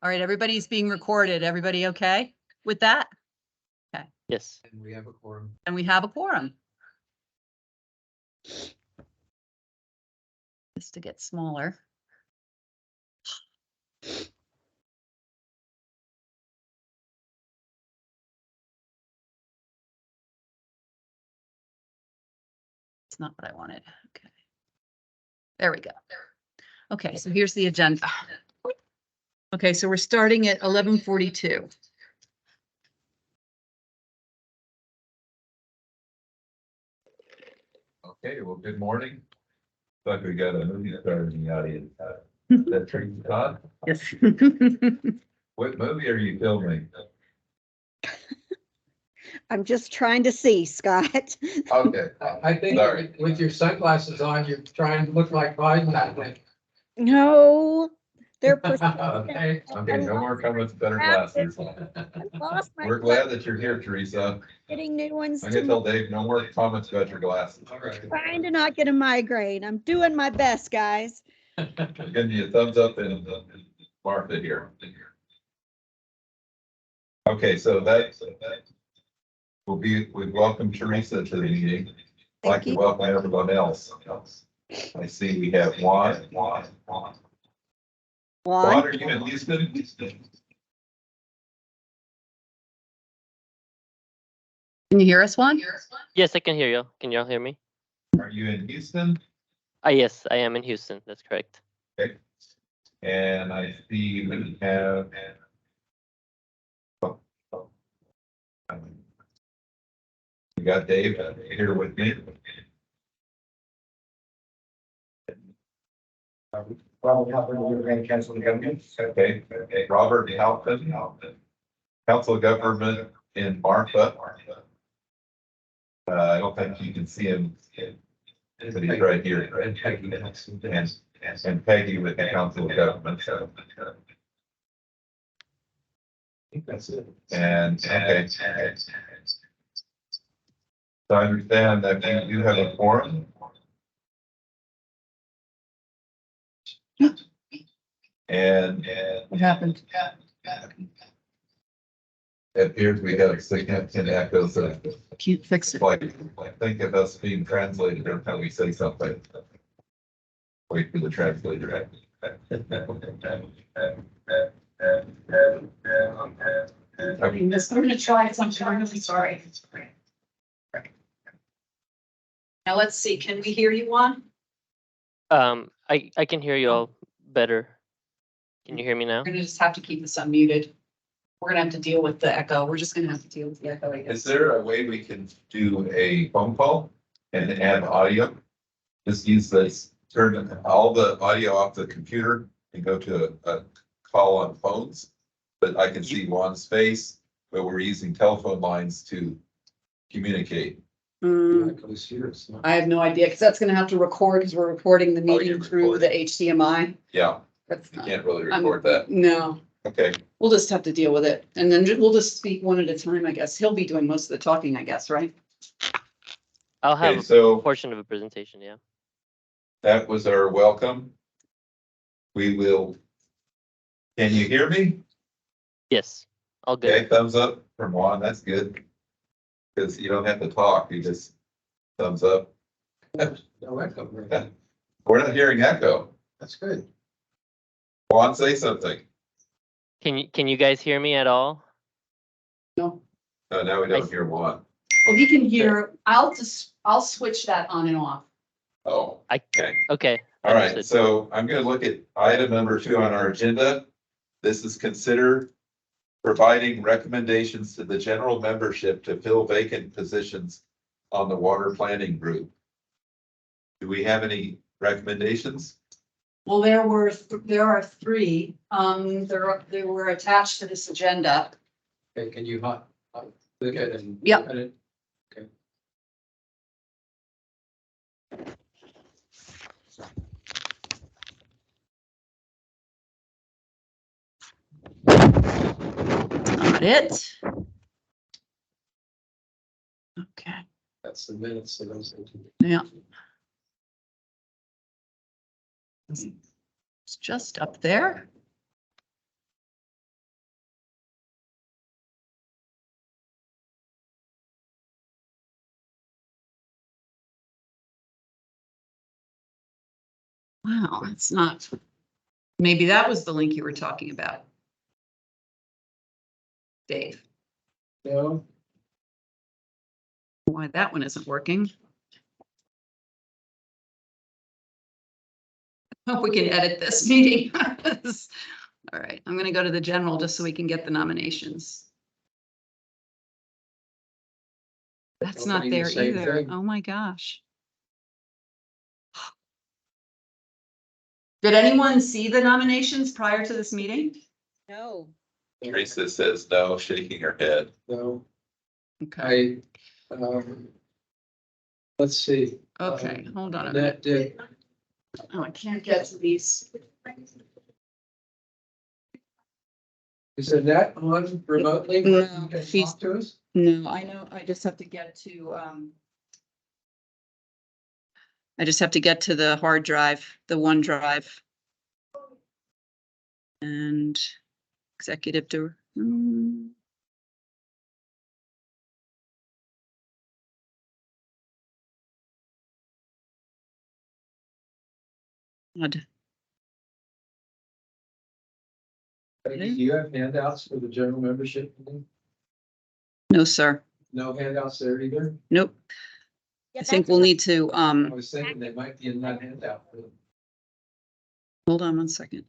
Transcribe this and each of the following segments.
All right, everybody's being recorded. Everybody okay with that? Yes. And we have a quorum. And we have a quorum. Just to get smaller. It's not what I wanted. Okay. There we go. Okay, so here's the agenda. Okay, so we're starting at 11:42. Okay, well, good morning. But we got a movie star in the audience. That Tracy Todd. Yes. What movie are you filming? I'm just trying to see, Scott. Okay. I think Sorry. with your sunglasses on, you're trying to look like Biden, I think. No, they're Okay. Okay, no more comments, better glasses. lost my We're glad that you're here, Teresa. getting new ones. I'm gonna tell Dave, no more comments about your glasses. All right. Trying to not get a migraine. I'm doing my best, guys. I'm giving you a thumbs up and Martha here. Okay, so that we welcome Teresa to the meeting. I'd like to you. welcome everyone else. I see we have Juan, Juan, are you in Houston? Can you hear us, Juan? Yes, I can hear you. Can y'all hear me? Are you in Houston? Yes, I am in Houston. That's correct. Okay. And I see we have. We got Dave here with me. Robert Halpern, Council of Government. Okay, Robert Halpin, Council of Government in Marfa. I don't think you can see him, but he's right here. And Peggy. And Peggy with the Council of Government. I think that's it. And, okay. So I understand that we do have a forum. And What happened? it appears we have a significant echo, so Can't fix it. like, think of us being translated every time we say something. Wait for the translator. I'm gonna try something. I'm really sorry. Now let's see, can we hear you, Juan? I can hear you all better. Can you hear me now? We're gonna just have to keep this unmuted. We're gonna have to deal with the echo. We're just gonna have to deal with the echo, I Is guess. there a way we can do a phone call and add audio? Just use this, turn all the audio off the computer and go to a call on phones. But I can see Juan's face, but we're using telephone lines to communicate. I have no idea, because that's gonna have to record, because we're recording the Oh, meeting you're through the recording. HDMI. Yeah, That's you not, can't really record that. no, Okay, we'll just have to deal with it. And then we'll just speak one at a time, I guess. He'll be doing most of the talking, I guess, right? I'll have okay, a so portion of a presentation. Yeah. that was our welcome. We will. Can you hear me? Yes. All good. Okay, thumbs up from Juan, that's good. Because you don't have to talk, you just thumbs up. No echo. We're not hearing echo. That's good. Juan, say something. Can you guys hear me at all? No. No, now we don't hear Juan. Well, he can hear, I'll switch that on and off. Oh, okay. Okay. All right, understood. so I'm gonna look at item number 2 on our agenda. This is consider providing recommendations to the general membership to fill vacant positions on the water planning group. Do we have any recommendations? Well, there are three, they were attached to this agenda. Okay, can you click it and? Yep. open it? Okay. Not it. Okay, That's the minutes of those. yeah. It's just up there. Wow, it's not. Maybe that was the link you were talking about. Dave, No, why that one isn't working. Hope we can edit this meeting. All right, I'm gonna go to the general just so we can get the nominations. That's not Opening the there same either. thing. Oh my gosh. Did anyone see the nominations prior to this meeting? No. Teresa says no, shaking her head. no, Okay, let's see. okay, hold on a minute. That did, Oh, I can't get to these. is Annette on remotely? No, You can she's- talk to us? No, I know, I just have to get to, I just have to get to the hard drive, the OneDrive. And executive to. Odd. Peggy, do you have handouts for the general membership? No, sir. No handouts there either? Nope. I think we'll need to, I was thinking they might be in that handout. hold on one second.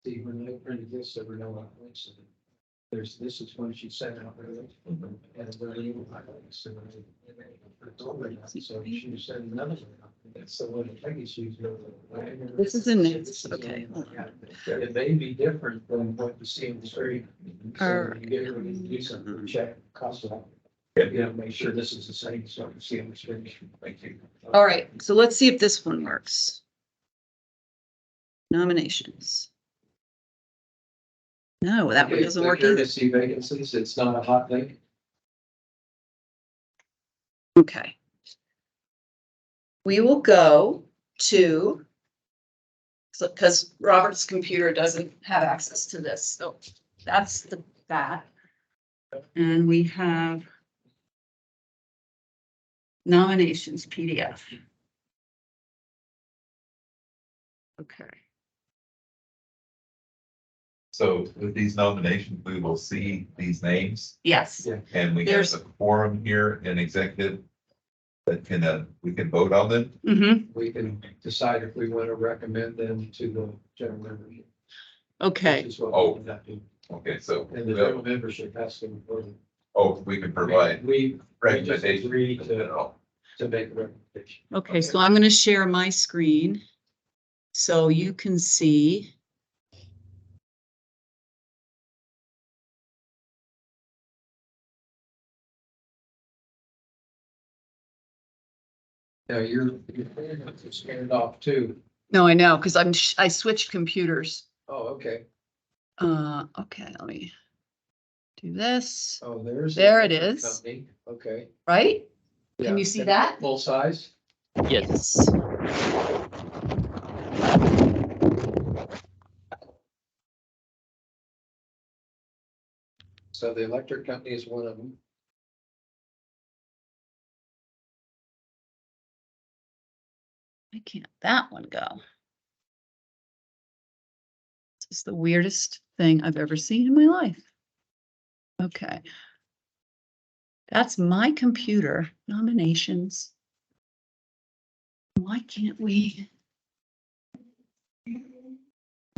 See, when I printed this, there were no highlights. There's, this is one she sent out. Really. And there are no highlights. So she sent another one. That's the one that Peggy's using. This is in this, okay. It may be different than what you see on the screen. So you get it when you do something, check cost of it. Yeah, make sure this is the same, so you see on the screen. Thank you. All right, so let's see if this one works. Nominations. No, that one doesn't work Click here either. to see vacancies, it's not a hot link. Okay. We will go to, because Robert's computer doesn't have access to this, so that's that. And we have nominations PDF. Okay. So with these nominations, we will see these names Yes, Yeah. and we have There's- a quorum here in executive that can, we can vote on them. We can decide if we want to recommend them to the general membership. Okay, Which is what Oh. we have to do. Okay, so, And the general membership has to vote. we can provide We recommendations. agree to make a recommendation. okay, so I'm gonna share my screen. So you can see. Now, you're scanned off too. No, I know, because I switched computers. Oh, okay. Okay, let me do this, Oh, there's. There it is. Company. Okay. right? Can Yeah. you see that? Full size? Yes. So the electric company is one of them. Why can't that one go? This is the weirdest thing I've ever seen in my life. Okay. That's my computer nominations. Why can't we?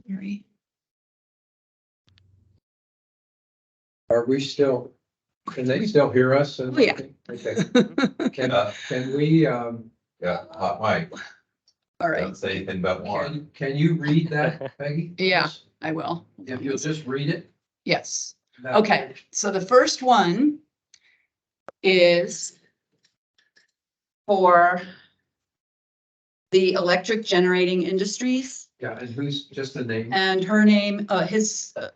Mary? Are we still, can they still hear us? Oh, yeah. Okay. Can we, Yeah, hot mic. All right, Don't say anything about one. can you read that, Peggy? Yeah. I will. If you'll just read it. Yes. that- Okay, so the first one is for the electric generating industries, Yeah, and who's just the name? and her name, Raquel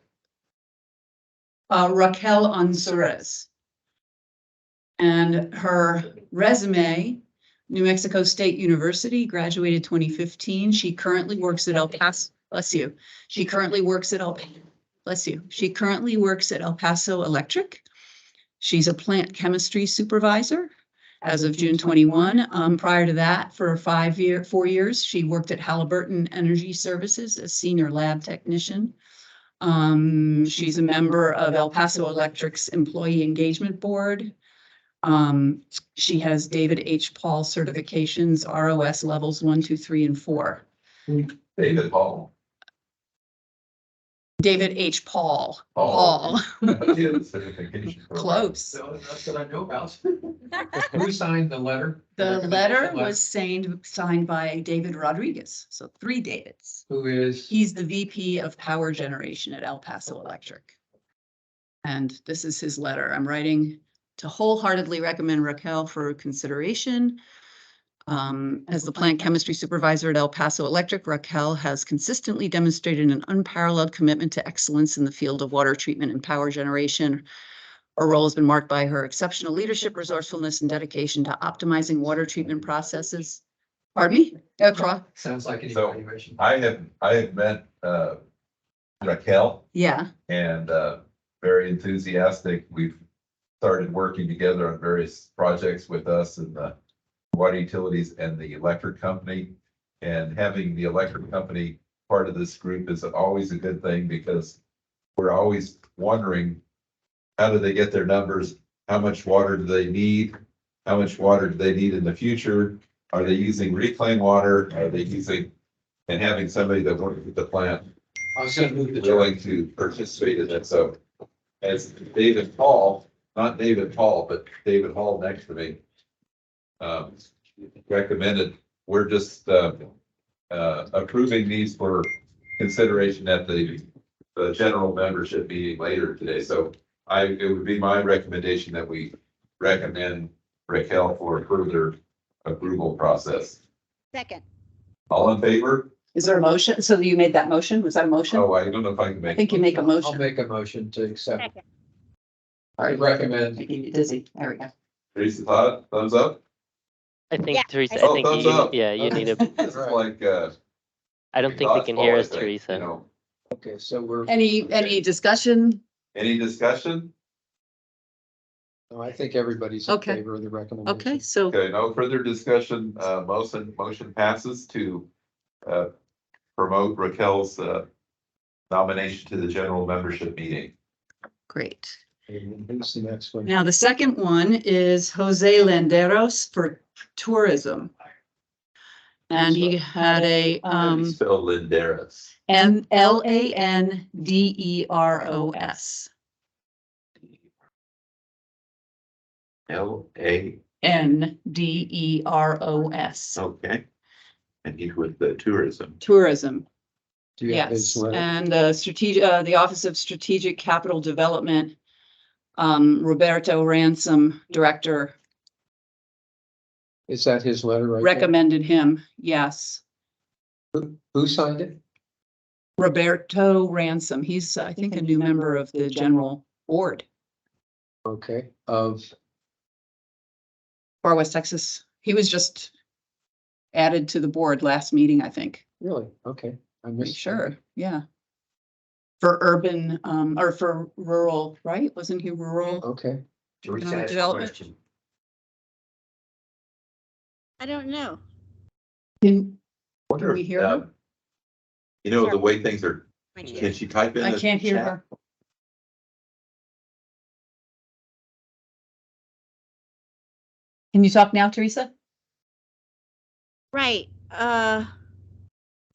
Ansures. And her resume, New Mexico State University, graduated 2015. She currently works at El Paso, bless you. She currently works at bless you. She currently works at El Paso Electric. She's a plant chemistry supervisor as of June 21. Prior to that, for 4 years, she worked at Halliburton Energy Services as senior lab technician. She's a member of El Paso Electric's Employee Engagement Board. She has David H. Paul certifications, ROS levels 1, 2, 3, and 4. David Hall. David H. Paul. Paul. Paul. He had a certification program. Close. So that's what I know about. Who signed the letter? The letter was signed by David Rodriguez. So 3 Davids. Who is? He's the VP of Power Generation at El Paso Electric. And this is his letter. I'm writing to wholeheartedly recommend Raquel for consideration. As the plant chemistry supervisor at El Paso Electric, Raquel has consistently demonstrated an unparalleled commitment to excellence in the field of water treatment and power generation. Her role has been marked by her exceptional leadership, resourcefulness, and dedication to optimizing water treatment processes. Pardon me? Sounds like an So, evaluation. I have met, Raquel Yeah, and, very enthusiastic. We've started working together on various projects with us and the water utilities and the electric company. And having the electric company part of this group is always a good thing because we're always wondering, how do they get their numbers? How much water do they need? How much water do they need in the future? Are they using reclaimed water? Are they using, and having somebody that works with the plant I was gonna move the. willing to participate in it. So as David Hall, not David Paul, but David Hall next to me, recommended, we're just, approving these for consideration at the general membership meeting later today. So it would be my recommendation that we recommend Raquel for further approval process. Second. All in favor? is there a motion? So you made that motion? Was that a motion? Oh, I don't know if I can I make. think you make a I'll motion. make a motion to accept. Second. I recommend. Making you dizzy. There we go. Teresa, thumbs up? I think Yeah, Teresa, I I Oh, think thumbs you, up. yeah, you need a, This is like, I don't think they can hear us, Teresa. You know, Okay, so we're, Any discussion? any discussion? no, I think everybody's in Okay. favor of the Okay, recommendation. so Okay, no further discussion. Motion passes to promote Raquel's nomination to the general membership meeting. great. And who's the next one? Now, the second one is Jose Landeros for tourism. And he had a Spell Linderos. LANDEROS. L-A, NDEROS. okay. And he's with the tourism. Tourism, Do you have his yes. letter? And the Office of Strategic Capital Development, Roberto Ransom, Director, Is that his letter right there? recommended him, yes. Who signed it? Roberto Ransom, he's, I think, a new member of the general board, Okay, of, Far West Texas. He was just added to the board last meeting, I think. really? Okay. I Pretty missed. sure, yeah. For urban, or for rural, right? Wasn't he rural? Okay. Economic development? I don't know. Can Wonder we if, hear her? you know, the way things are, My can chair. she type in? I the can't hear chat? her. Can you talk now, Teresa? Right, is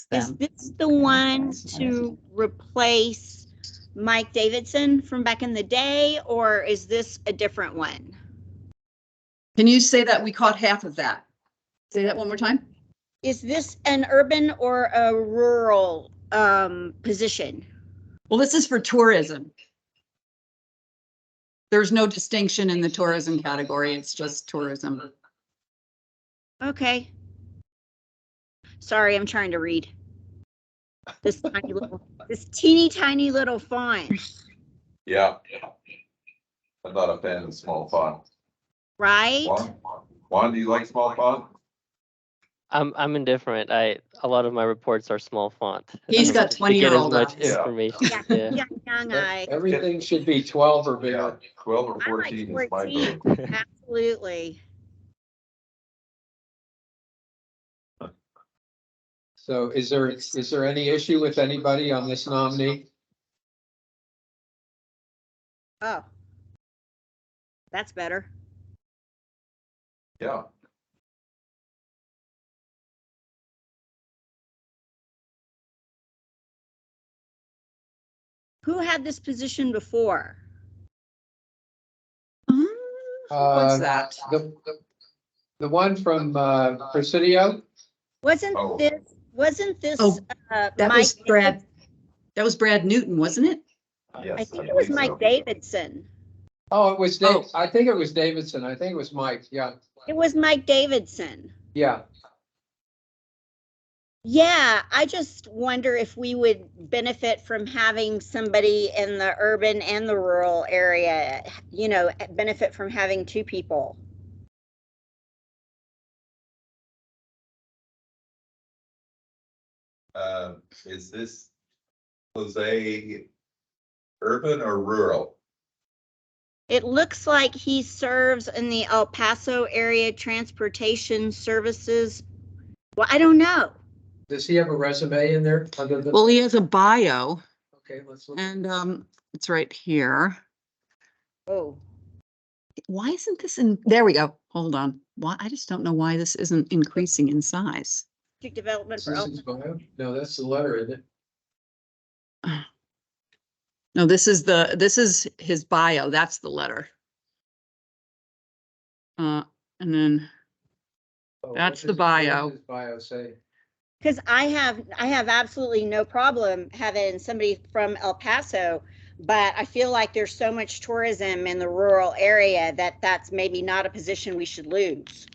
Them. this the one to replace Mike Davidson from back in the day, or is this a different one? Can you say that? We caught half of that. Say that one more time. Is this an urban or a rural, position? Well, this is for tourism. There's no distinction in the tourism category. It's just tourism. Okay. Sorry, I'm trying to read. This teeny tiny little font, Yeah. I'm not a fan of small font. right? Juan, do you like small font? I'm indifferent. A lot of my reports are small font. He's got just to get as 20-year-old much eyes. Yeah. information. Yeah, Yeah. yeah, young eye. Everything should be 12 or Yeah, bigger. 12 or I like 14 is my 14. vote. Absolutely. So is there any issue with anybody on this nominee? Oh. That's better. Yeah, Who had this position before? What's that? The one from Presidio? Wasn't Oh. this Oh, that Mike? was Brad. That was Brad Newton, wasn't it? yes. I think it was believe Mike so. Davidson. Oh, it was Dave. Oh. I think it was Davidson. I think it was Mike. Yeah, It was Mike Davidson. yeah. Yeah, I just wonder if we would benefit from having somebody in the urban and the rural area, you know, benefit from having two people. Is this Jose urban or rural? It looks like he serves in the El Paso area transportation services. Well, I don't know. Does he have a resume in there other than? Well, he has a bio Okay, let's look. and it's right here. Oh, Why isn't this in, there we go. Hold on. Why, I just don't know why this isn't increasing in size. district development Is for this El his bio? No, that's the letter, isn't it? No, this is his bio. That's the letter. And then Oh, That's what the does bio. his bio say? Because I have absolutely no problem having somebody from El Paso, but I feel like there's so much tourism in the rural area that that's maybe not a position we should lose.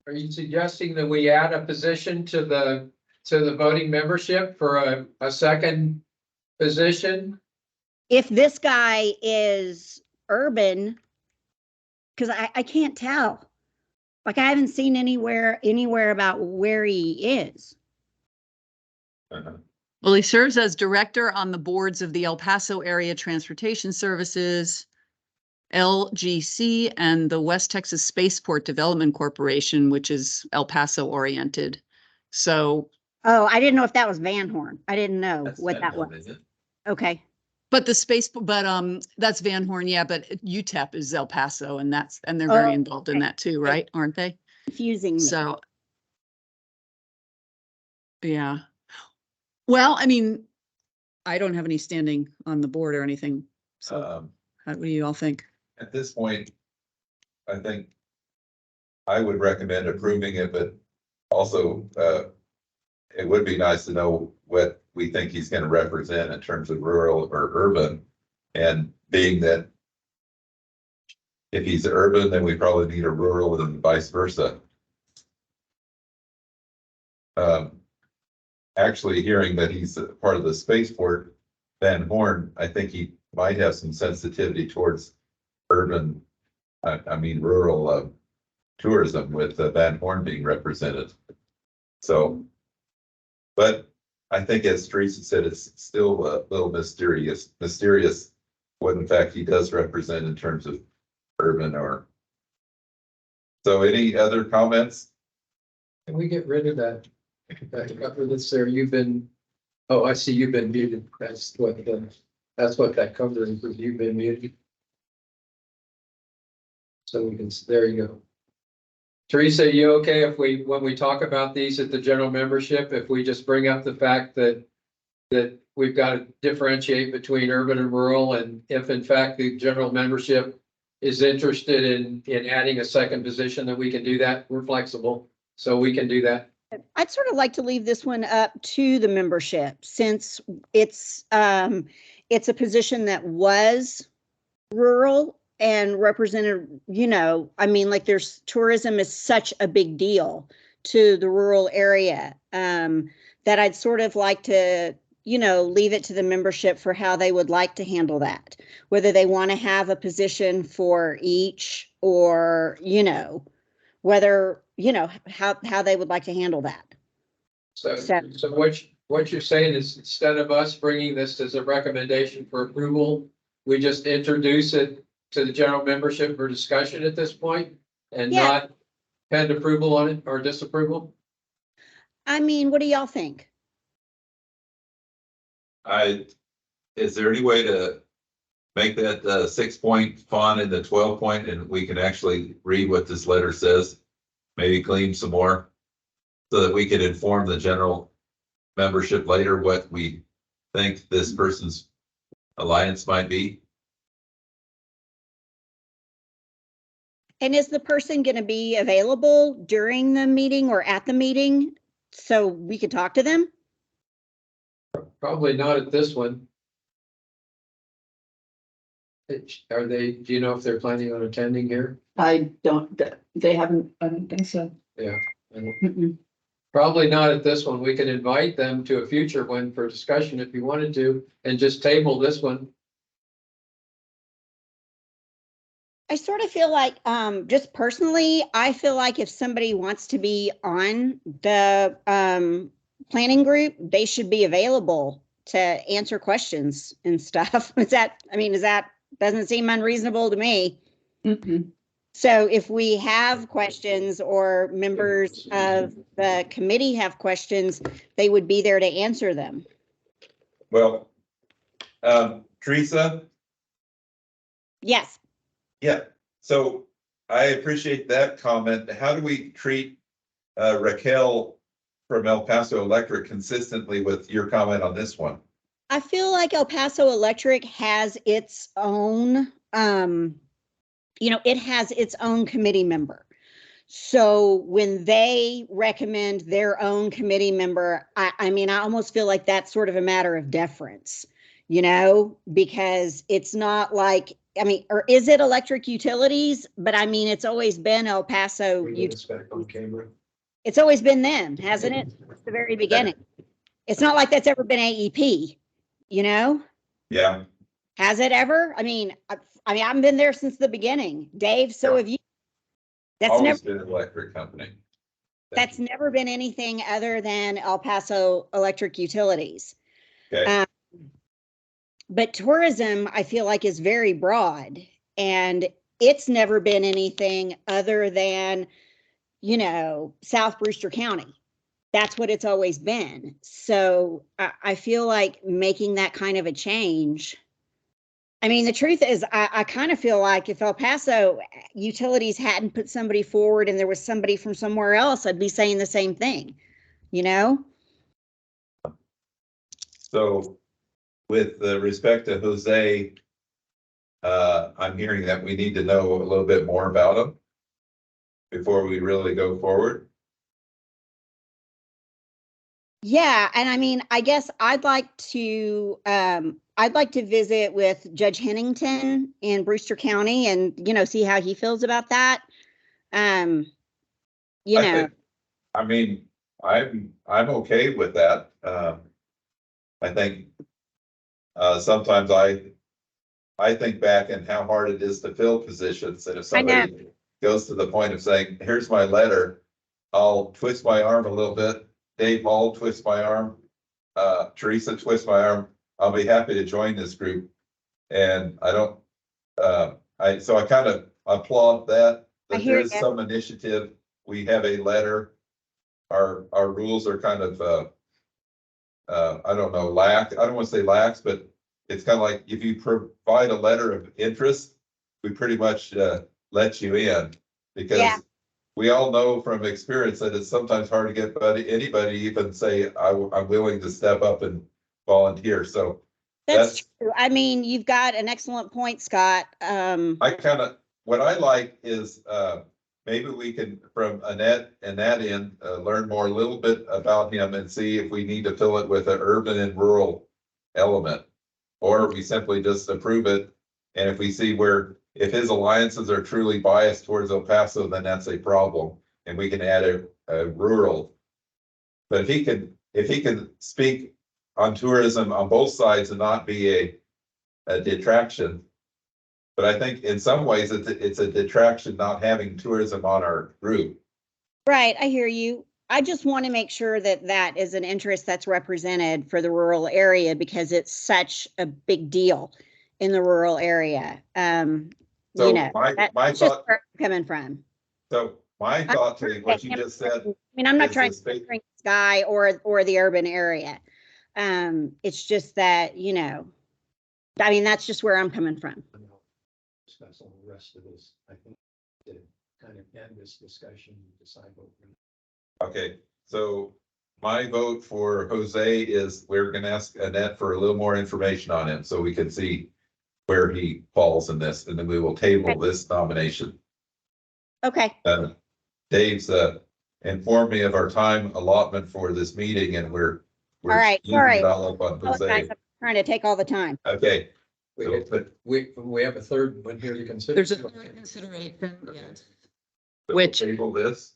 Are you suggesting that we add a position to the voting membership for a second position? If this guy is urban, because I can't tell. Like I haven't seen anywhere about where he is. Uh-huh. Well, he serves as director on the boards of the El Paso Area Transportation Services, LGC, and the West Texas Spaceport Development Corporation, which is El Paso oriented. So, Oh, I didn't know if that was Van Horn. I didn't know That's what that Van Horn, was. isn't it? Okay. but that's Van Horn, yeah, but UTEP is El Paso and they're very Oh, involved in okay. that too, right? Aren't they? Confusing me. So, yeah. Well, I mean, I don't have any standing on the board or anything. So what do you all think? At this point, I think I would recommend approving it, but also, it would be nice to know what we think he's gonna represent in terms of rural or urban. And being that if he's urban, then we probably need a rural and vice versa. Actually hearing that he's a part of the spaceport, Van Horn, I think he might have some sensitivity towards urban, I mean, rural, tourism with Van Horn being represented. So, but I think as Teresa said, it's still a little mysterious what in fact he does represent in terms of urban or. So any other comments? Can we get rid of that cover that's there? You've been, oh, I see you've been muted. That's what that cover is, you've been muted. So we can, there you go. Teresa, you okay if when we talk about these at the general membership, if we just bring up the fact that we've got to differentiate between urban and rural, and if in fact the general membership is interested in adding a second position, that we can do that. We're flexible, so we can do that. I'd sort of like to leave this one up to the membership since it's a position that was rural and represented, you know, I mean, like there's tourism is such a big deal to the rural area that I'd sort of like to, you know, leave it to the membership for how they would like to handle that, whether they want to have a position for each or, you know, whether, you know, how they would like to handle that. So what you're saying is instead of us bringing this as a recommendation for approval, we just introduce it to the general membership for discussion at this point and Yeah. not pend approval on it or disapproval? I mean, what do y'all think? Is there any way to make that 6-point font in the 12-point and we can actually read what this letter says? Maybe glean some more so that we can inform the general membership later what we think this person's alliance might be. And is the person going to be available during the meeting or at the meeting so we could talk to them? Probably not at this one. Are they, do you know if they're planning on attending here? I don't, they haven't, I don't think so. Mm-mm. Probably not at this one. We can invite them to a future one for discussion if you wanted to, and just table this one. I sort of feel like, just personally, I feel like if somebody wants to be on the planning group, they should be available to answer questions and stuff. Doesn't seem unreasonable to me. Mm-mm. So if we have questions or members of the committee have questions, they would be there to answer them. Well, Teresa, Yes. yeah, so I appreciate that comment. How do we treat Raquel from El Paso Electric consistently with your comment on this one? I feel like El Paso Electric has its own, it has its own committee member. So when they recommend their own committee member, I almost feel like that's sort of a matter of deference, because it's not like, or is it electric utilities? But it's always been El Paso. It's always been them, hasn't it? Since the very beginning. It's not like that's ever been AEP, Yeah, Has it ever? I've been there since the beginning. Dave, so have you. always been an electric company. That's never been anything other than El Paso Electric Utilities. Okay. But tourism, I feel like, is very broad, and it's never been anything other than, South Brewster County. That's what it's always been. So I feel like making that kind of a change. The truth is, I kind of feel like if El Paso Utilities hadn't put somebody forward and there was somebody from somewhere else, I'd be saying the same thing, So with respect to Jose, I'm hearing that we need to know a little bit more about him before we really go forward. Yeah, and I guess I'd like to visit with Judge Hennington in Brewster County and see how he feels about that. I'm okay with that. I think sometimes I think back and how hard it is to fill positions, and if somebody goes to the point of saying, "Here's my letter," I'll twist my arm a little bit. Dave Hall twist my arm. Teresa twist my arm. I'll be happy to join this group. And I don't. I kind of applaud that there is some initiative. We have a letter. Our rules are kind of I don't know, lax. I don't want to say lax, but it's kind of like if you provide a letter of interest, we pretty much let you in, because we all know from experience that it's sometimes hard to get anybody even say, I'm willing to step up and volunteer. So that's true. You've got an excellent point, Scott. What I like is maybe we can, from Annette and that end, learn a little bit about him and see if we need to fill it with an urban and rural element, or we simply just approve it. And if we see if his alliances are truly biased towards El Paso, then that's a problem, and we can add a rural. But if he can speak on tourism on both sides and not be a detraction, But I think in some ways it's a detraction not having tourism on our group. Right, I hear you. I just want to make sure that that is an interest that's represented for the rural area because it's such a big deal in the rural area. So You know, my that's just thought, where I'm coming from. so my thought to what you just said, I mean, I'm not is trying this to big- bring Sky or the urban area. It's just that, you know, I mean, that's just where I'm coming from. Discuss all the rest of this, I think, to kind of end this discussion and decide what we're. okay, so my vote for Jose is we're gonna ask Annette for a little more information on him so we can see where he falls in this, and then we will table this nomination. Okay, Dave's informed me of our time allotment for this meeting, and we're all right, using sorry. it all up on Guys, Jose. I'm trying to take all the time. Okay, We, but we have a third one here to consider. There's a third consideration, Okay. yes, so Which- table this.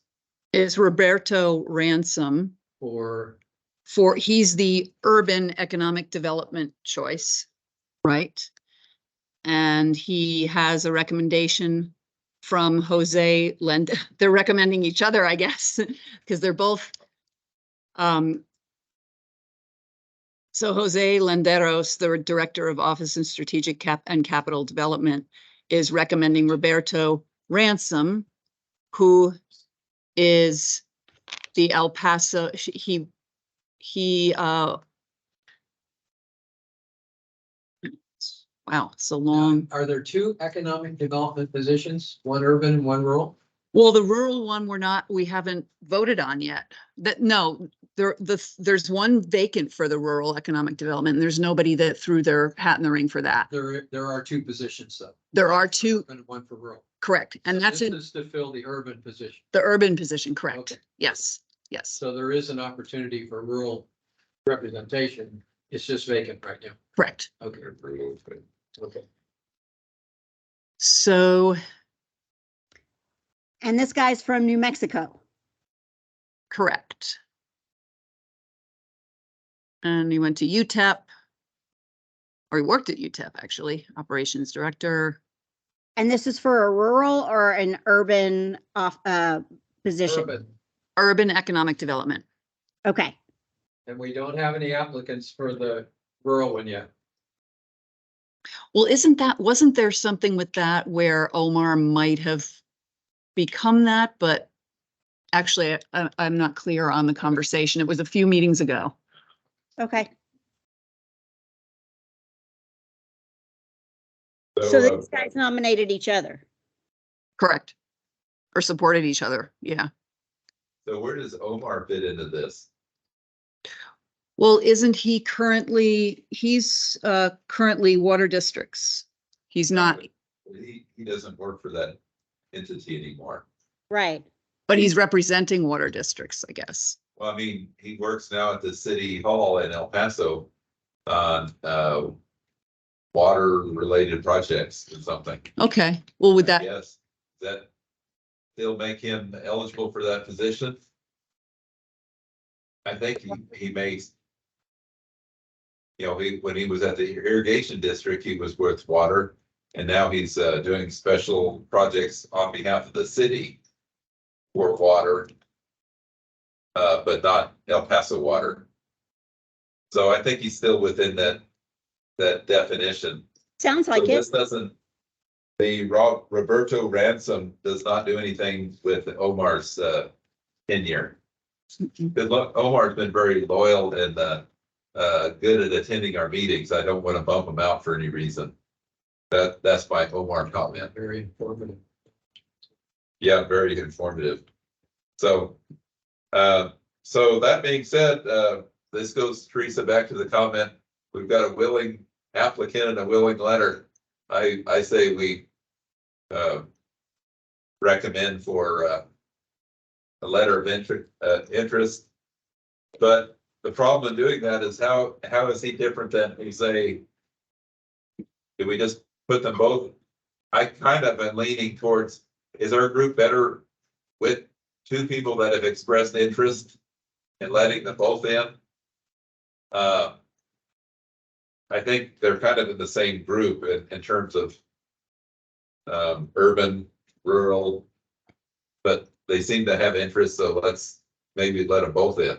is Roberto Ransom For, he's the urban economic development choice, right? And he has a recommendation from Jose Lend, they're recommending each other, I guess, because they're both. So Jose Lenderos, the Director of Office and Strategic Capital Development, is recommending Roberto Ransom, who is the El Paso, wow, so long. are there two economic development positions, one urban and one rural? Well, the rural one, we haven't voted on yet. No, there's one vacant for the rural economic development, and there's nobody that threw their hat in the ring for that. There are two positions though. There are One for two, urban and one for rural. correct, and So that's this in is to fill the urban position. the urban position, correct? Okay. Yes, yes, So there is an opportunity for rural representation. It's just vacant right now. correct. Okay. Okay. So, And this guy's from New Mexico. correct. And he went to UTEP, or he worked at UTEP, actually, operations director. And this is for a rural or an urban position? Urban. Urban economic development. Okay, And we don't have any applicants for the rural one yet. Well, wasn't there something with that where Omar might have become that, but actually, I'm not clear on the conversation. It was a few meetings ago. okay. So So, these guys nominated each other. Correct. Or supported each other, yeah. so where does Omar fit into this? Well, isn't he's currently water districts. He's not, He doesn't work for that entity anymore. Right. but he's representing water districts, I guess. Well, I mean, he works now at the city hall in El Paso on water related projects or something. Okay, well, would that, Yes, that still make him eligible for that position? I think he makes. You know, when he was at the irrigation district, he was with water, and now he's doing special projects on behalf of the city for water. But not El Paso water. So I think he's still within that definition. Sounds So like it. this doesn't, Roberto Ransom does not do anything with Omar's tenure. Because look, Omar's been very loyal and good at attending our meetings. I don't want to bump him out for any reason. That's my Omar comment. Very informative. Yeah, very informative. So, so that being said, this goes, Teresa, back to the comment. We've got a willing applicant and a willing letter. I say we recommend for a letter of interest. But the problem in doing that is how is he different than Jose? Do we just put them both? I kind of am leaning towards, is our group better with two people that have expressed interest in letting them both in? I think they're kind of in the same group in terms of urban, rural. But they seem to have interest, so let's maybe let them both in.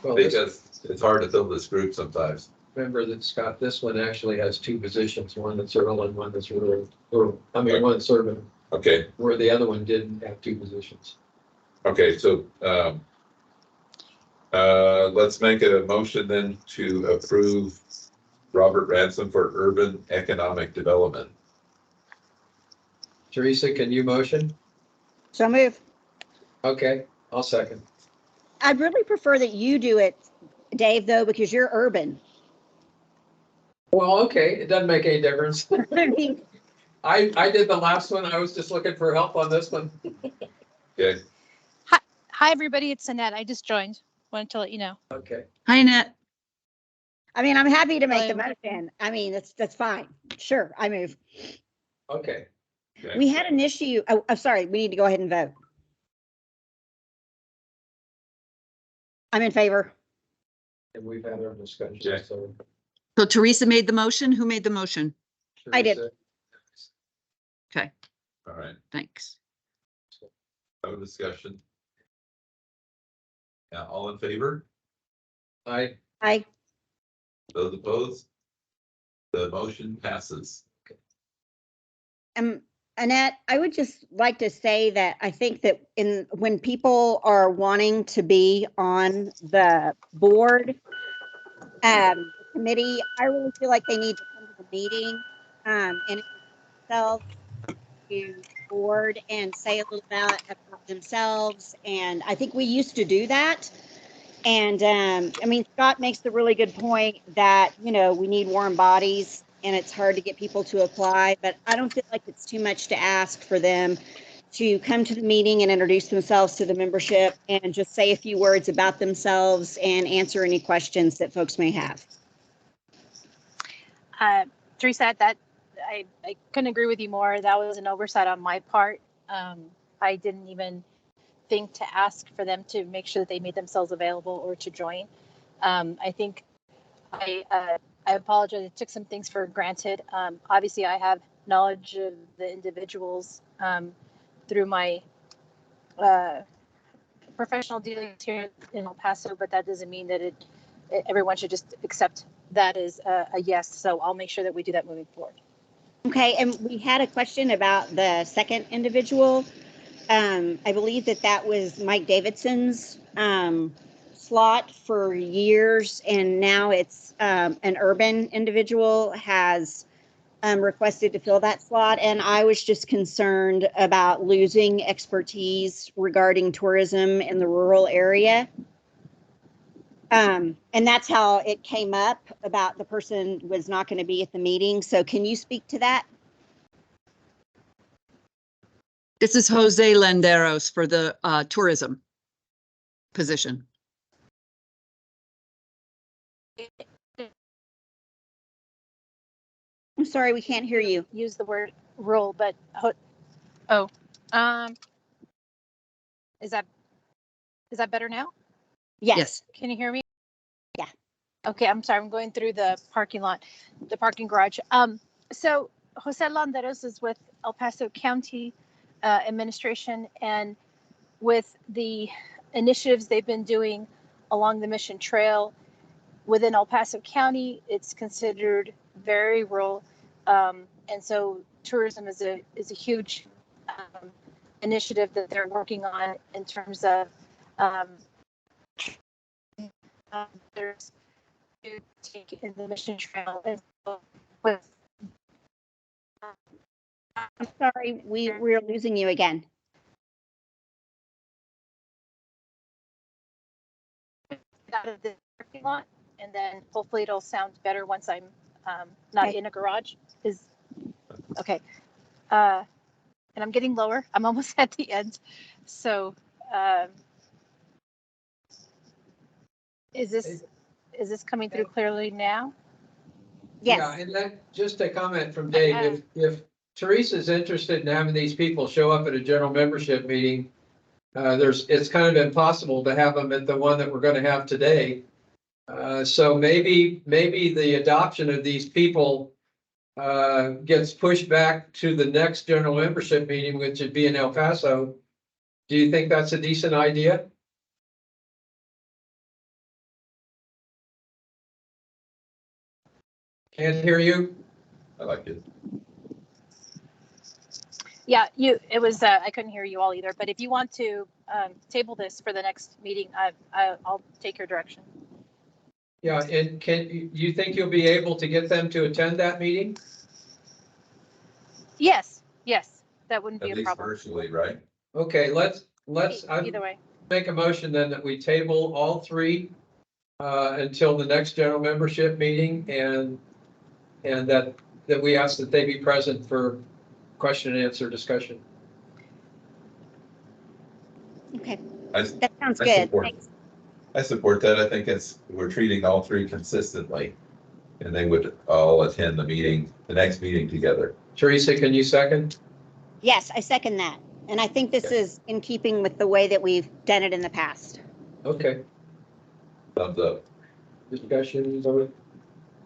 Well, this, Because it's hard to fill this group sometimes. remember that, Scott, this one actually has two positions, one that's rural and one that's rural, or, I mean, one that's urban, Okay, where the other one didn't have two positions. okay, so, let's make a motion then to approve Robert Ransom for urban economic development. Teresa, can you motion? So move. Okay, I'll second. I'd really prefer that you do it, Dave, though, because you're urban. Well, okay, it doesn't make any difference. I mean, I did the last one. I was just looking for help on this one. Okay, Hi, everybody. It's Annette. I just joined. Wanted to let you know. Okay, Hi, Annette. I'm happy to make the Hello. motion. I mean, that's fine. Sure, I move. okay. okay. We had an issue. Oh, I'm sorry. We need to go ahead and vote. I'm in favor. And we've had our discussion, Okay. so. So Teresa made the motion. Who made the motion? I did. Teresa, Okay, All right, thanks. have a discussion. Yeah, all in favor? I, Those opposed? The motion passes. Annette, I would just like to say that I think that when people are wanting to be on the board, committee, I really feel like they need to come to the meeting, and themselves to the board and say a little about themselves. And I think we used to do that. And, I mean, Scott makes the really good point that, we need warm bodies and it's hard to get people to apply, but I don't feel like it's too much to ask for them to come to the meeting and introduce themselves to the membership and just say a few words about themselves and answer any questions that folks may have. Teresa, that I couldn't agree with you more. That was an oversight on my part. I didn't even think to ask for them to make sure that they made themselves available or to join. I think I apologize. I took some things for granted. Obviously, I have knowledge of the individuals through my professional dealings here in El Paso, but that doesn't mean that everyone should just accept that as a yes. So I'll make sure that we do that moving forward. Okay, and we had a question about the second individual. I believe that was Mike Davidson's slot for years, and now it's an urban individual has requested to fill that slot. And I was just concerned about losing expertise regarding tourism in the rural area. And that's how it came up about the person was not going to be at the meeting. So can you speak to that? This is Jose Landeros for the tourism position. I'm sorry, we can't hear you. Use the word rural, but is that better now? Yes. Can you hear me? Yeah. Okay, I'm sorry. I'm going through the parking garage. So Jose Landeros is with El Paso County Administration, and with the initiatives they've been doing along the Mission Trail within El Paso County, it's considered very rural, and so tourism is a huge initiative that they're working on in terms of there's to take in the Mission Trail, and so with I'm sorry, we're losing you again. out of the parking lot, and then hopefully it'll sound better once I'm not Okay. in a garage. Is okay. And I'm getting lower. I'm almost at the end. So is this coming through clearly now? Yes. Yeah, and that, just a comment from Dave, if Teresa's interested in having these people show up at a general membership meeting, it's kind of impossible to have them at the one that we're going to have today. So maybe the adoption of these people gets pushed back to the next general membership meeting, which would be in El Paso, do you think that's a decent idea? Can't hear you. I like it. Yeah, it was, I couldn't hear you all either, but if you want to table this for the next meeting, I'll take your direction. Yeah, and you think you'll be able to get them to attend that meeting? Yes, that wouldn't be At a least problem. virtually, right? Okay, let's, Either way. make a motion then that we table all three until the next general membership meeting and that we ask that they be present for question and answer discussion. Okay, I, that sounds I good. support. Thanks. I support that. I think we're treating all three consistently. And they would all attend the meeting, the next meeting together. Teresa, can you second? Yes, I second that. And I think this is in keeping with the way that we've done it in the past. Okay, Thumbs up. discussion, vote.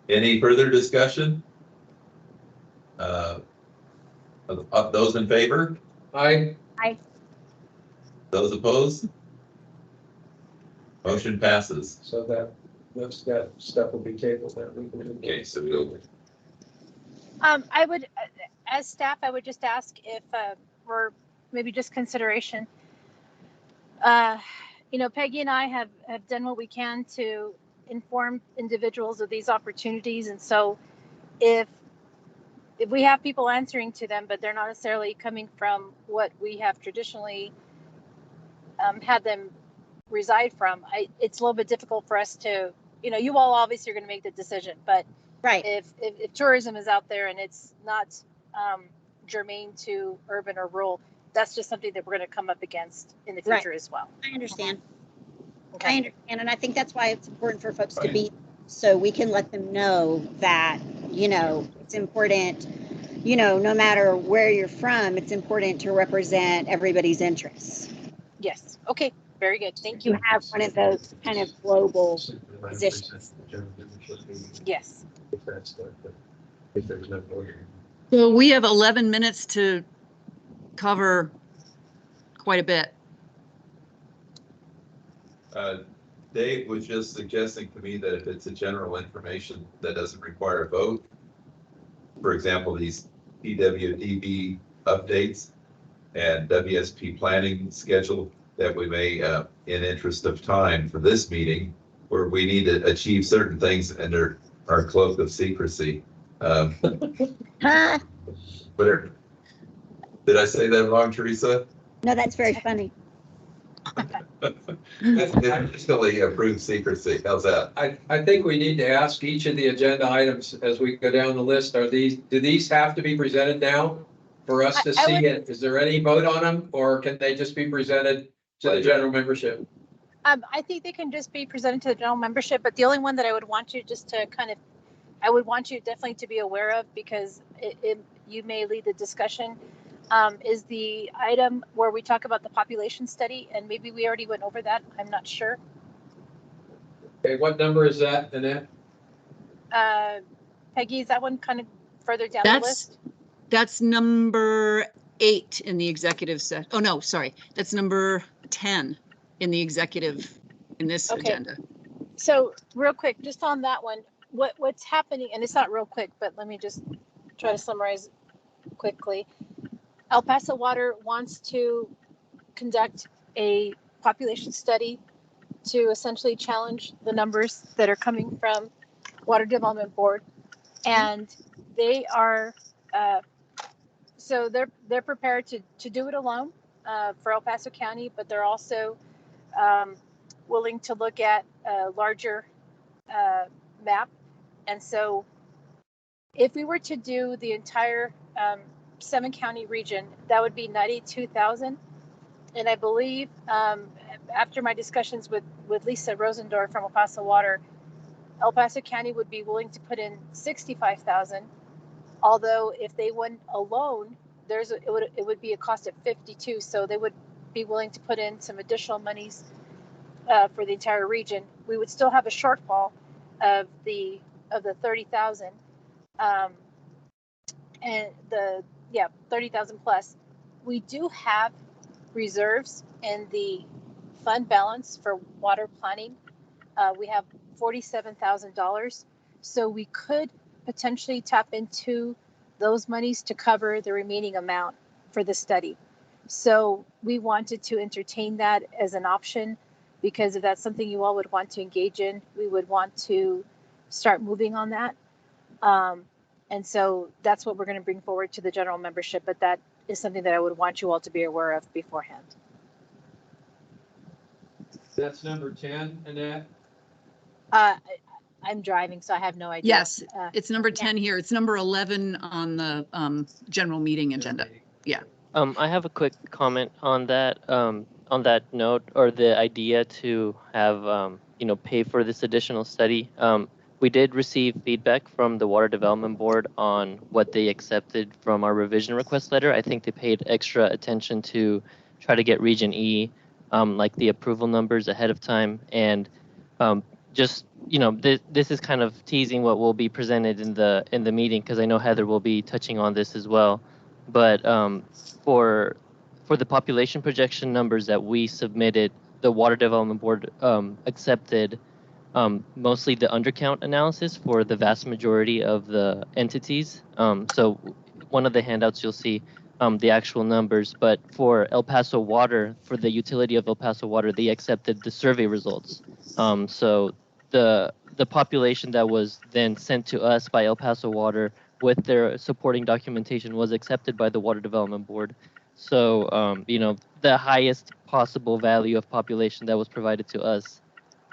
Any further discussion? Those in favor? Aye. Those opposed? Motion passes. So that stuff will be tabled then. Okay, so we'll, I would, as staff, I would just ask if for maybe just consideration. Peggy and I have done what we can to inform individuals of these opportunities. And so if we have people answering to them, but they're not necessarily coming from what we have traditionally had them reside from, it's a little bit difficult for us to, you all obviously are going to make the decision, but Right. if tourism is out there and it's not germane to urban or rural, that's just something that we're going to come up against in the future as well. I understand. Okay. I understand. And I think that's why it's important for folks to be, so we can let them know that, it's important, no matter where you're from, it's important to represent everybody's interests. Yes. Okay. Very good. Thank you. You have one of those kind of global positions. Yes. If there's no vote. So we have 11 minutes to cover quite a bit. Dave was just suggesting to me that if it's a general information that doesn't require a vote, for example, these FWTWPG updates and WSP planning schedule, that we may, in interest of time for this meeting, where we need to achieve certain things under our cloak of secrecy. Huh? Whatever. Did I say that wrong, Teresa? No, that's very funny. It's officially approved secrecy. How's that? I think we need to ask each of the agenda items as we go down the list. Do these have to be presented now for us to see it? Is there any vote on them, or can they just be presented to the general membership? I think they can just be presented to the general membership, but the only one that I would want you just to I would want you definitely to be aware of, because you may lead the discussion, is the item where we talk about the population study, and maybe we already went over that. I'm not sure. Okay, what number is that, Annette? Peggy, is that one kind of further down the list? That's number 8 in the executive set. Oh, no, sorry. That's number 10 in the executive in this agenda. So real quick, just on that one, what's happening, and it's not real quick, but let me just try to summarize quickly. El Paso Water wants to conduct a population study to essentially challenge the numbers that are coming from Water Development Board, and they are so they're prepared to do it alone for El Paso County, but they're also willing to look at a larger map. And so if we were to do the entire 7-county region, that would be 92,000. And I believe after my discussions with Lisa Rosendorf from El Paso Water, El Paso County would be willing to put in 65,000. Although if they went alone, it would be a cost of 52. So they would be willing to put in some additional monies for the entire region. We would still have a shortfall of the 30,000. and yeah, 30,000 plus. We do have reserves in the fund balance for water planning. We have $47,000. So we could potentially tap into those monies to cover the remaining amount for the study. So we wanted to entertain that as an option, because if that's something you all would want to engage in, we would want to start moving on that. And so that's what we're going to bring forward to the general membership, but that is something that I would want you all to be aware of beforehand. That's number 10, Annette. I'm driving, so I have no idea. Yes, it's number 10 here. It's number 11 on the general meeting agenda. Yeah. I have a quick comment on that note, or the idea to have, pay for this additional study. We did receive feedback from the Water Development Board on what they accepted from our revision request letter. I think they paid extra attention to try to get Region E, like the approval numbers ahead of time. And just, this is kind of teasing what will be presented in the meeting, because I know Heather will be touching on this as well. But for the population projection numbers that we submitted, the Water Development Board accepted mostly the undercount analysis for the vast majority of the entities. So one of the handouts you'll see the actual numbers, but for El Paso Water, for the utility of El Paso Water, they accepted the survey results. So the population that was then sent to us by El Paso Water with their supporting documentation was accepted by the Water Development Board. So, the highest possible value of population that was provided to us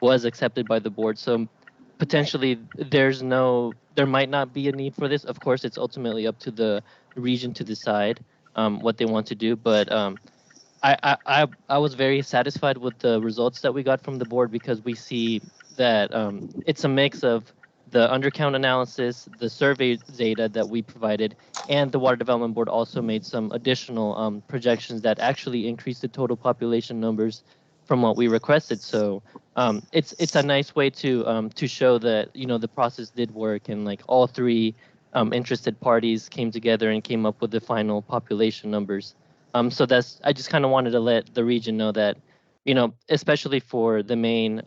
was accepted by the board. So potentially there might not be a need for this. Of course, it's ultimately up to the region to decide what they want to do. But I was very satisfied with the results that we got from the board, because we see that it's a mix of the undercount analysis, the survey data that we provided, and the Water Development Board also made some additional projections that actually increased the total population numbers from what we requested. So it's a nice way to show that the process did work, and like all three interested parties came together and came up with the final population numbers. So I just kind of wanted to let the region know that, especially for the main,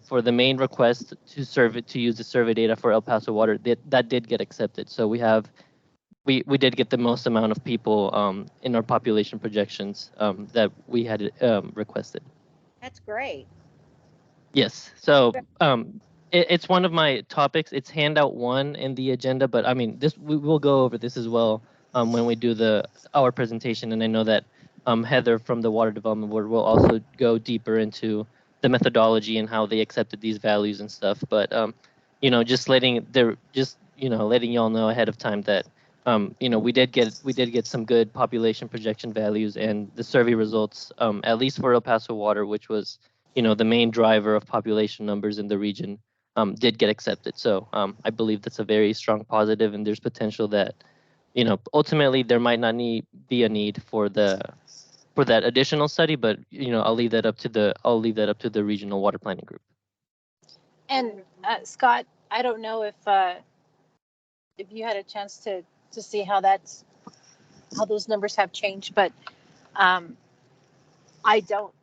for the main request to use the survey data for El Paso Water, that did get accepted. So we did get the most amount of people in our population projections that we had requested. That's great. Yes. So it's one of my topics. It's handout 1 in the agenda, but I mean, we will go over this as well when we do our presentation. And I know that Heather from the Water Development Board will also go deeper into the methodology and how they accepted these values and stuff. But just letting y'all know ahead of time that we did get some good population projection values, and the survey results, at least for El Paso Water, which was the main driver of population numbers in the region, did get accepted. So I believe that's a very strong positive, and there's potential that, ultimately there might not be a need for that additional study, but I'll leave that up to the regional water planning group. And Scott, I don't know if you had a chance to see how those numbers have changed, but I don't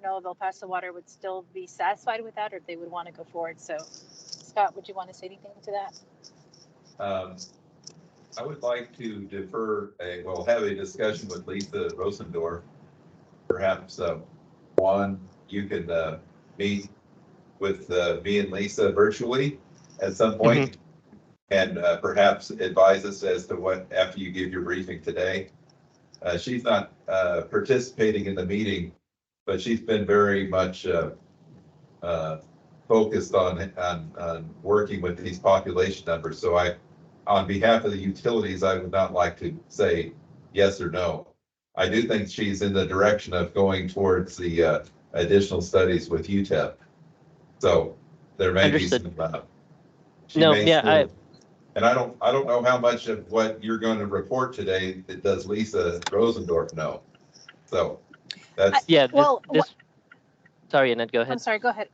know if El Paso Water would still be satisfied with that, or if they would want to go forward. So, Scott, would you want to say anything to that? I would like to have a discussion with Lisa Rosendorf. Perhaps you can meet with me and Lisa virtually at some point, and perhaps advise us as to what, after you give your briefing today. She's not participating in the meeting, but she's been very much focused on working with these population numbers. So on behalf of the utilities, I would not like to say yes or no. I do think she's in the direction of going towards the additional studies with UTEP. So there may Understood. be some. And I don't know how much of what you're going to report today that does Lisa Rosendorf know. So that's sorry, Annette, go ahead. I'm sorry, go ahead.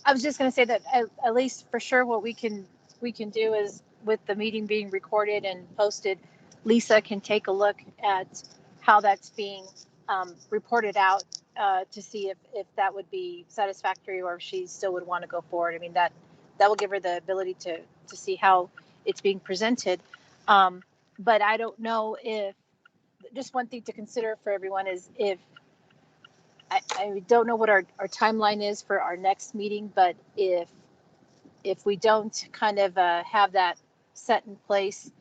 I was just going to say that at least for sure what we can do is, with the meeting being recorded and posted, Lisa can take a look at how that's being reported out to see if that would be satisfactory or if she still would want to go forward. I mean, that will give her the ability to see how it's being presented. But I don't know if, just one thing to consider for everyone is if, I don't know what our timeline is for our next meeting, but if we don't kind of have that set in place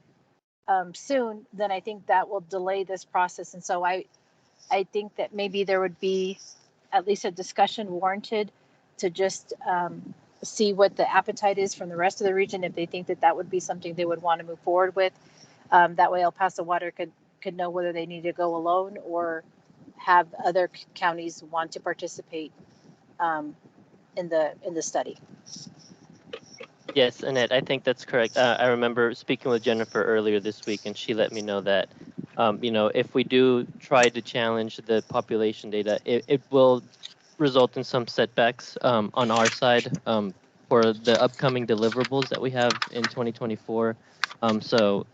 soon, then I think that will delay this process. And so I think that maybe there would be at least a discussion warranted to just see what the appetite is from the rest of the region, if they think that that would be something they would want to move forward with. That way El Paso Water could know whether they need to go alone or have other counties want to participate in the study. Yes, Annette, I think that's correct. I remember speaking with Jennifer earlier this week, and she let me know that, if we do try to challenge the population data, it will result in some setbacks on our side for the upcoming deliverables that we have in 2024. So,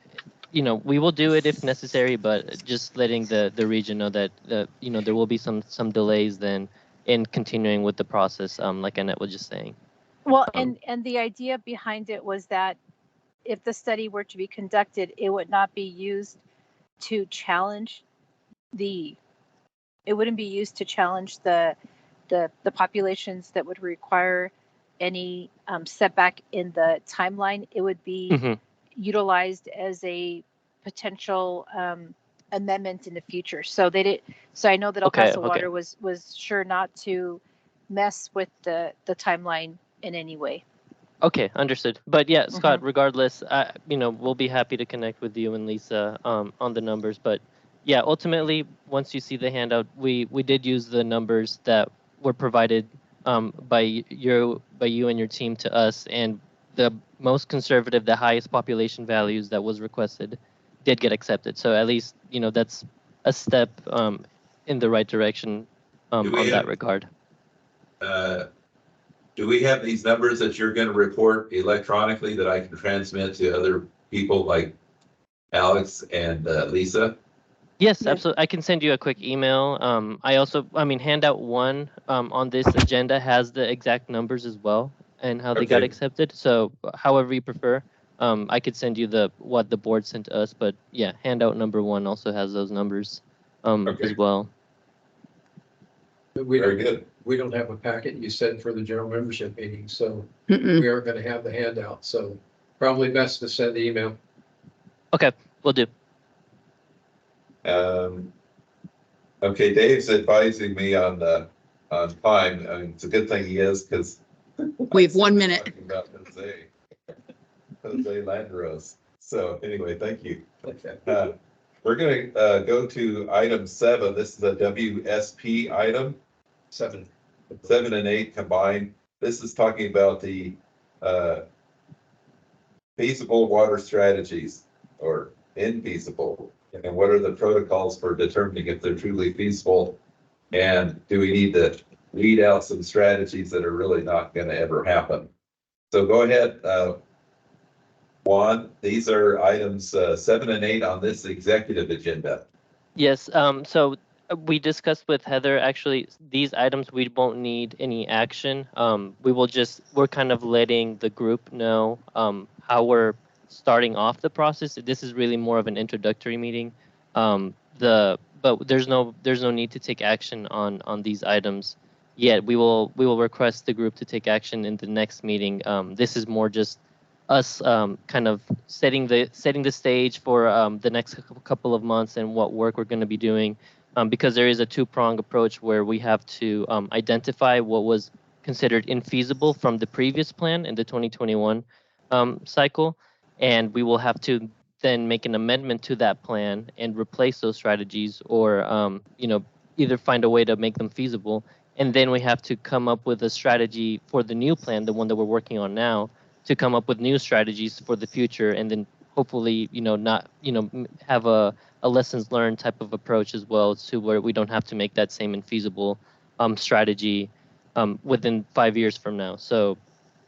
we will do it if necessary, but just letting the region know that, there will be some delays then in continuing with the process, like Annette was just saying. Well, and the idea behind it was that if the study were to be conducted, it would not be used to challenge it wouldn't be used to challenge the populations that would require any setback in the timeline. It would be utilized as a potential amendment in the future. So they did. So I know that El Paso Water was sure not to mess with the timeline in any way. Okay, understood. But yeah, Scott, regardless, we'll be happy to connect with you and Lisa on the numbers. But yeah, ultimately, once you see the handout, we did use the numbers that were provided by you and your team to us, and the most conservative, the highest population values that was requested did get accepted. So at least, that's a step in the right direction on that regard. Do we have these numbers that you're going to report electronically that I can transmit to other people like Alex and Lisa? Yes, absolutely. I can send you a quick email. Handout 1 on this agenda has the exact numbers as well and how they got accepted. So however you prefer, I could send you what the board sent to us. But yeah, handout number 1 also has those numbers as well. Very good. We don't have a packet you said for the general membership meeting, so we aren't going to have the handout. So probably best to send the email. Okay, we'll do. Okay, Dave's advising me on time. I mean, it's a good thing he is because we have 1 minute. About Jose Landeros. So anyway, thank you. We're going to go to item 7. This is a WSP item. 7 and 8 combined. This is talking about the feasible water strategies or infeasible, and what are the protocols for determining if they're truly feasible, and do we need to weed out some strategies that are really not going to ever happen. So go ahead, Juan. These are items 7 and 8 on this executive agenda. Yes, so we discussed with Heather, actually, these items, we won't need any action. We're kind of letting the group know how we're starting off the process. This is really more of an introductory meeting. But there's no need to take action on these items yet. We will request the group to take action in the next meeting. This is more just us kind of setting the stage for the next couple of months and what work we're going to be doing. Because there is a two-pronged approach where we have to identify what was considered infeasible from the previous plan in the 2021 cycle, and we will have to then make an amendment to that plan and replace those strategies, or either find a way to make them feasible. And then we have to come up with a strategy for the new plan, the one that we're working on now, to come up with new strategies for the future, and then hopefully have a lessons learned type of approach as well, to where we don't have to make that same infeasible strategy within 5 years from now. So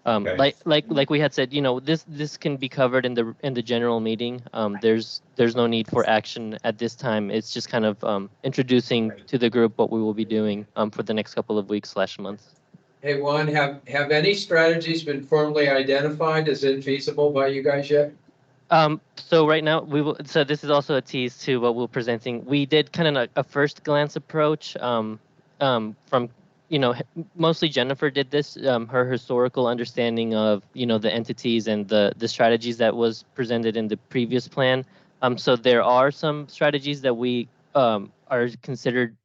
Okay. Like we had said, this can be covered in the general meeting. There's no need for action at this time. It's just kind of introducing to the group what we will be doing for the next couple of weeks / months. Hey, Juan, have any strategies been formally identified as infeasible by you guys yet? So right now so this is also a tease to what we're presenting. We did kind of a first glance approach from mostly Jennifer did this, her historical understanding of the entities and the strategies that was presented in the previous plan. So there are some strategies that we are considered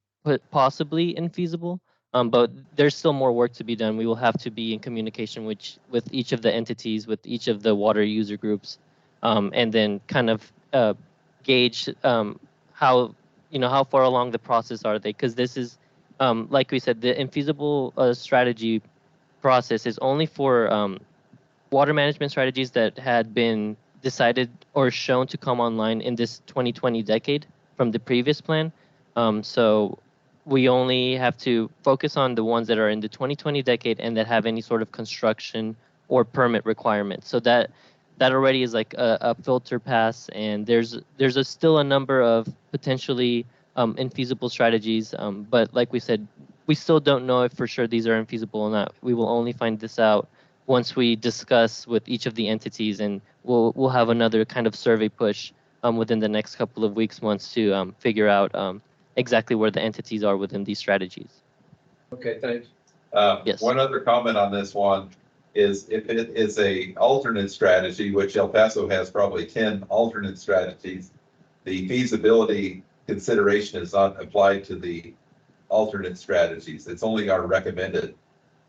possibly infeasible. But there's still more work to be done. We will have to be in communication with each of the entities, with each of the water user groups, and then kind of gauge how far along the process are they, because this is like we said, the infeasible strategy process is only for water management strategies that had been decided or shown to come online in this 2020 decade from the previous plan. So we only have to focus on the ones that are in the 2020 decade and that have any sort of construction or permit requirements. So that already is like a filter pass, and there's still a number of potentially infeasible strategies. But like we said, we still don't know if for sure these are infeasible or not. We will only find this out once we discuss with each of the entities, and we'll have another kind of survey push within the next couple of weeks once to figure out exactly where the entities are within these strategies. Okay, thanks. Yes. One other comment on this one is if it is a alternate strategy, which El Paso has probably 10 alternate strategies, the feasibility consideration is not applied to the alternate strategies. It's only our recommended.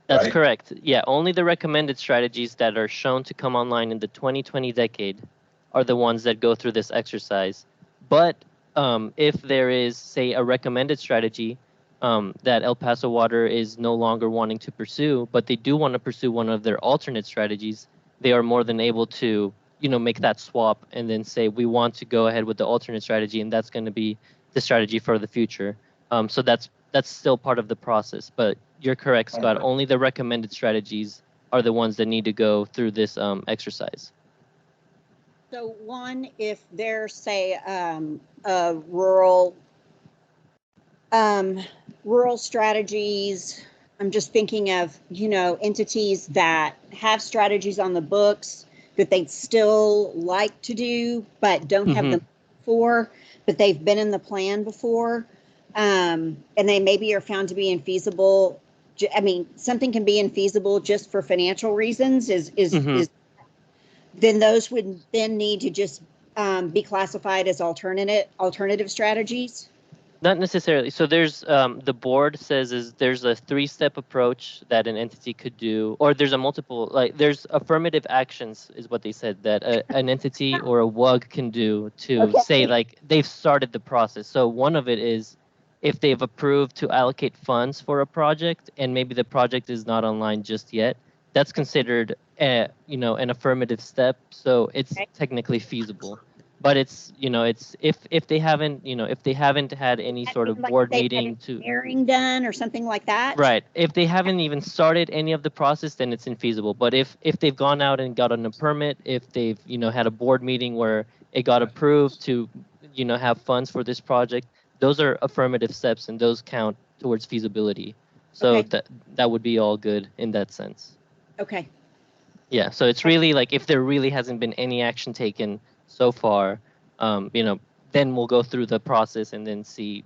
That's right? correct. Yeah, only the recommended strategies that are shown to come online in the 2020 decade are the ones that go through this exercise. But if there is, say, a recommended strategy that El Paso Water is no longer wanting to pursue, but they do want to pursue one of their alternate strategies, they are more than able to, make that swap and then say, we want to go ahead with the alternate strategy, and that's going to be the strategy for the future. So that's still part of the process. But you're correct, Scott. Okay. Only the recommended strategies are the ones that need to go through this exercise. So one, if there's, say, a rural strategies, I'm just thinking of, entities that have strategies on the books that they'd still like to do, but don't have them for, but they've been in the plan before. And they maybe are found to be infeasible. I mean, something can be infeasible just for financial reasons then those would then need to just be classified as alternative strategies. Not necessarily. So there's the board says there's a 3-step approach that an entity could do, or there's a multiple, like there's affirmative actions is what they said that an entity or a WUG can do to say like they've started the process. So one of it is if they've approved to allocate funds for a project and maybe the project is not online just yet, that's considered an affirmative step. So it's technically feasible. But it's it's if they haven't had any sort of board meeting to hearing done or something like that. Right. If they haven't even started any of the process, then it's infeasible. But if they've gone out and gotten a permit, if they've had a board meeting where it got approved to have funds for this project, those are affirmative steps and those count towards feasibility. So that would be all good in that sense. Okay. Yeah. So it's really like if there really hasn't been any action taken so far, then we'll go through the process and then see,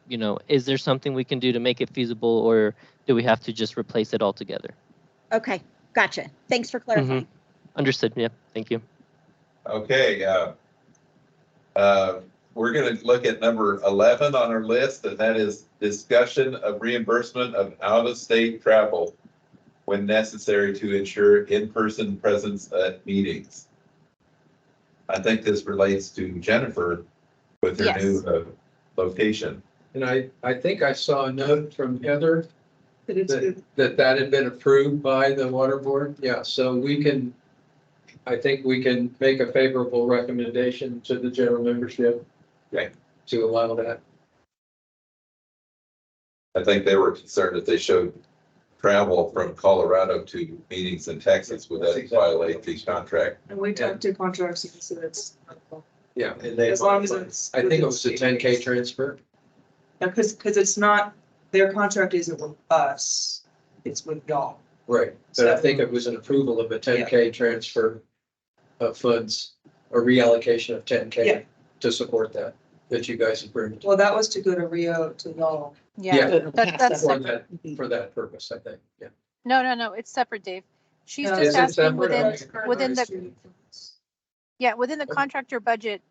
is there something we can do to make it feasible, or do we have to just replace it altogether? Okay, gotcha. Thanks for clarifying. Understood. Yeah, thank you. Okay, we're going to look at number 11 on our list, and that is discussion of reimbursement of out-of-state travel when necessary to ensure in-person presence at meetings. I think this relates to Jennifer with her new location. And I think I saw a note from Heather that had been approved by the water board. Yeah, so I think we can make a favorable recommendation to the general membership to allow that. I think they were concerned that they showed travel from Colorado to meetings in Texas, would that violate the contract? And we talked to contracts, so that's. Yeah, and they, As long as it's. I think it was a 10K transfer. Because it's not, their contract isn't with us, it's with y'all. Right. But I think it was an approval of a 10K transfer of funds, a reallocation of 10K Yeah. to support that you guys approved. Well, that was to go to Rio to y'all. Yeah, that's For separate. for that purpose, I think, yeah. No, it's separate, Dave. She's No, just is it asking separate? within the contractor budget,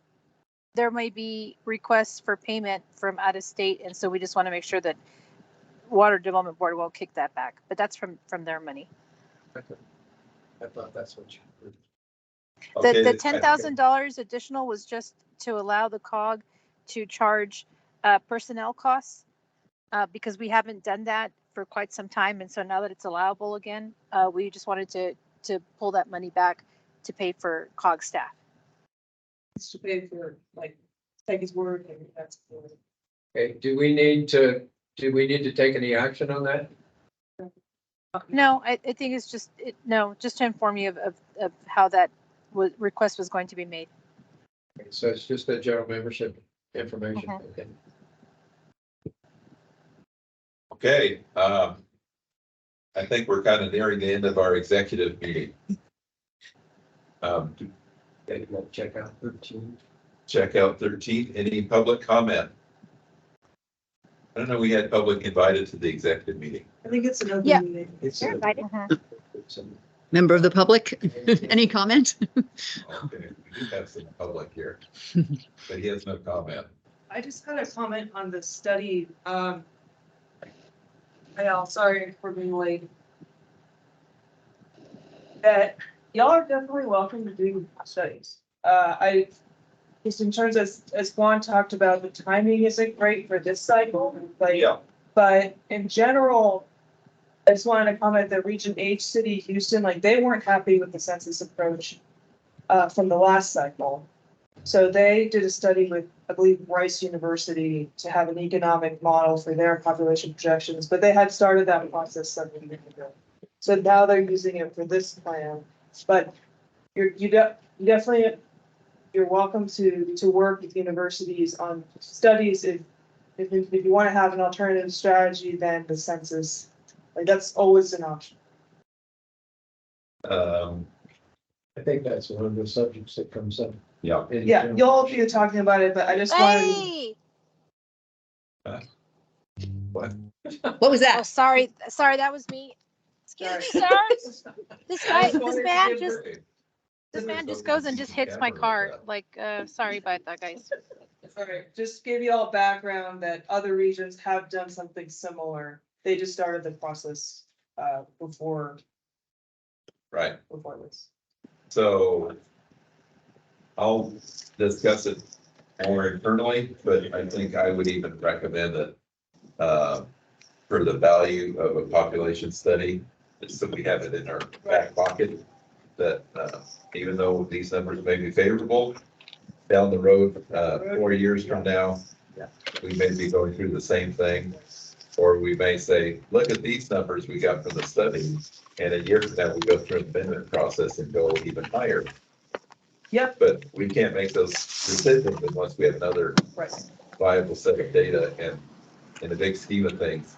there may be requests for payment from out of state, and so we just want to make sure that Water Development Board won't kick that back, but that's from their money. I thought that's what you. Okay, The $10,000 additional was just to allow the COG to charge personnel costs, because we haven't done that for quite some time, and so now that it's allowable again, we just wanted to pull that money back to pay for COG staff. It's to pay for, like, Peggy's work and that's. Okay, do we need to take any action on that? No, I think it's just, just to inform you of how that request was going to be made. Okay, so it's just the general membership information. Mhm. Okay. Okay, I think we're kind of nearing the end of our executive meeting. Okay, we'll check out 13. Check out 13, any public comment? I don't know, we had public invited to the executive meeting. I think it's an Yeah. open meeting. It's You're invited. Member of the public, any comment? Okay, we do have some public here, but he has no comment. I just had a comment on the study. Sorry for being late. That y'all are definitely welcome to do studies. Just in terms as Juan talked about, the timing isn't great for this cycle, but in general, I just wanted to comment that Region H City, Houston, like they weren't happy with the census approach from the last cycle. So they did a study with, I believe, Rice University to have an economic model for their population projections, but they had started that process 7 years ago. So now they're using it for this plan, but you're welcome to work with universities on studies. If you want to have an alternative strategy, then the census, like that's always an option. I think that's one of the subjects that comes up. Yeah. Yeah, you'll be talking about it, but I just wanted. Hey! What? What was Oh, that? sorry, that was me. Excuse me, sir. This man just goes and just hits my car. Like, sorry about that, guys. Okay, just give you all background that other regions have done something similar. They just started the process before Right, this. so I'll discuss it more internally, but I think I would even recommend that for the value of a population study, just so we have it in our back pocket, that even though these numbers may be favorable, down the road, 4 years from now, we may be going through the same thing. Or we may say, look at these numbers we got from the study, and a year from now, we go through an amendment process and go even higher. Yep. But we can't make those decisions unless we have another Right. viable set of data, and in the big scheme of things,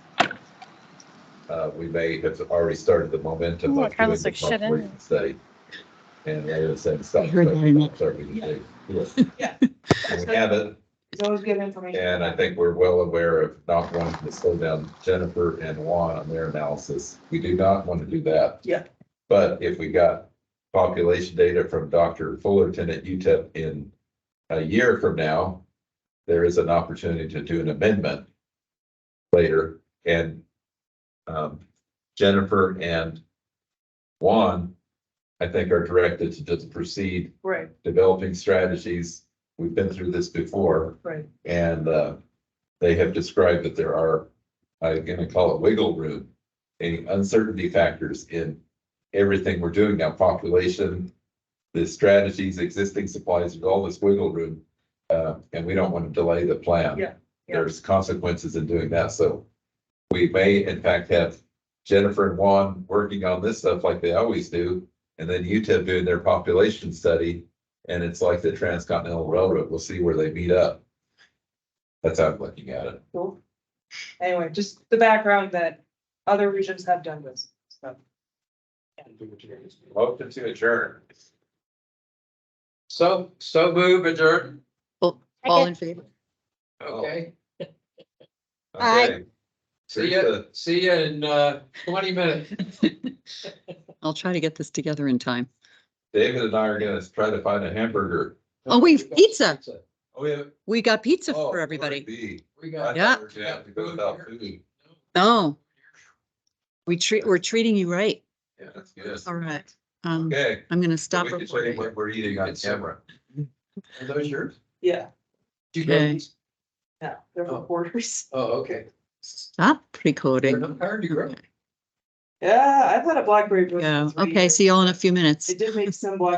we may have already started the momentum Ooh, of doing Carlos the like shit in. population study. And they would say, stop. heard that in it. Yeah. And we have it, It's always good information. and I think we're well aware of not wanting to slow down Jennifer and Juan on their analysis. We do not want to do that. Yeah. But if we got population data from Dr. Fullerton at UTEP in a year from now, there is an opportunity to do an amendment later. And Jennifer and Juan, I think, are directed to just proceed Right, developing strategies. We've been through this before, right. and they have described that there are, I'm going to call it wiggle room, any uncertainty factors in everything we're doing now, population, the strategies, existing supplies, there's all this wiggle room, and we don't want to delay the plan. Yeah. There's consequences in doing that, so we may in fact have Jennifer and Juan working on this stuff like they always do, and then UTEP doing their population study, and it's like the Transcontinental Railroad. We'll see where they meet up. That's how I'm looking at it. Cool. Anyway, just the background that other regions have done this, so. Welcome to adjourn. So move adjourn. Well, all in favor? Okay. Aye. Okay. See ya in 20 minutes. I'll try to get this together in time. David and I are gonna try to find a hamburger. Oh, we've pizza. Oh, yeah. We got pizza Oh, for everybody. be. We I got. thought Yeah. we were gonna have to go without food. No. We're treating you right. Yeah, that's good. All right. Okay. I'm gonna So stop we can show you recording. what we're eating on camera. Are those yours? Yeah, Do you know Okay. these? yeah, they're Oh. reporters. Oh, okay. Stop They're recording. not hard to grow. Yeah, I've had a blackberry. bush Yeah, for 3 okay, years. see y'all in a few minutes. It did make some black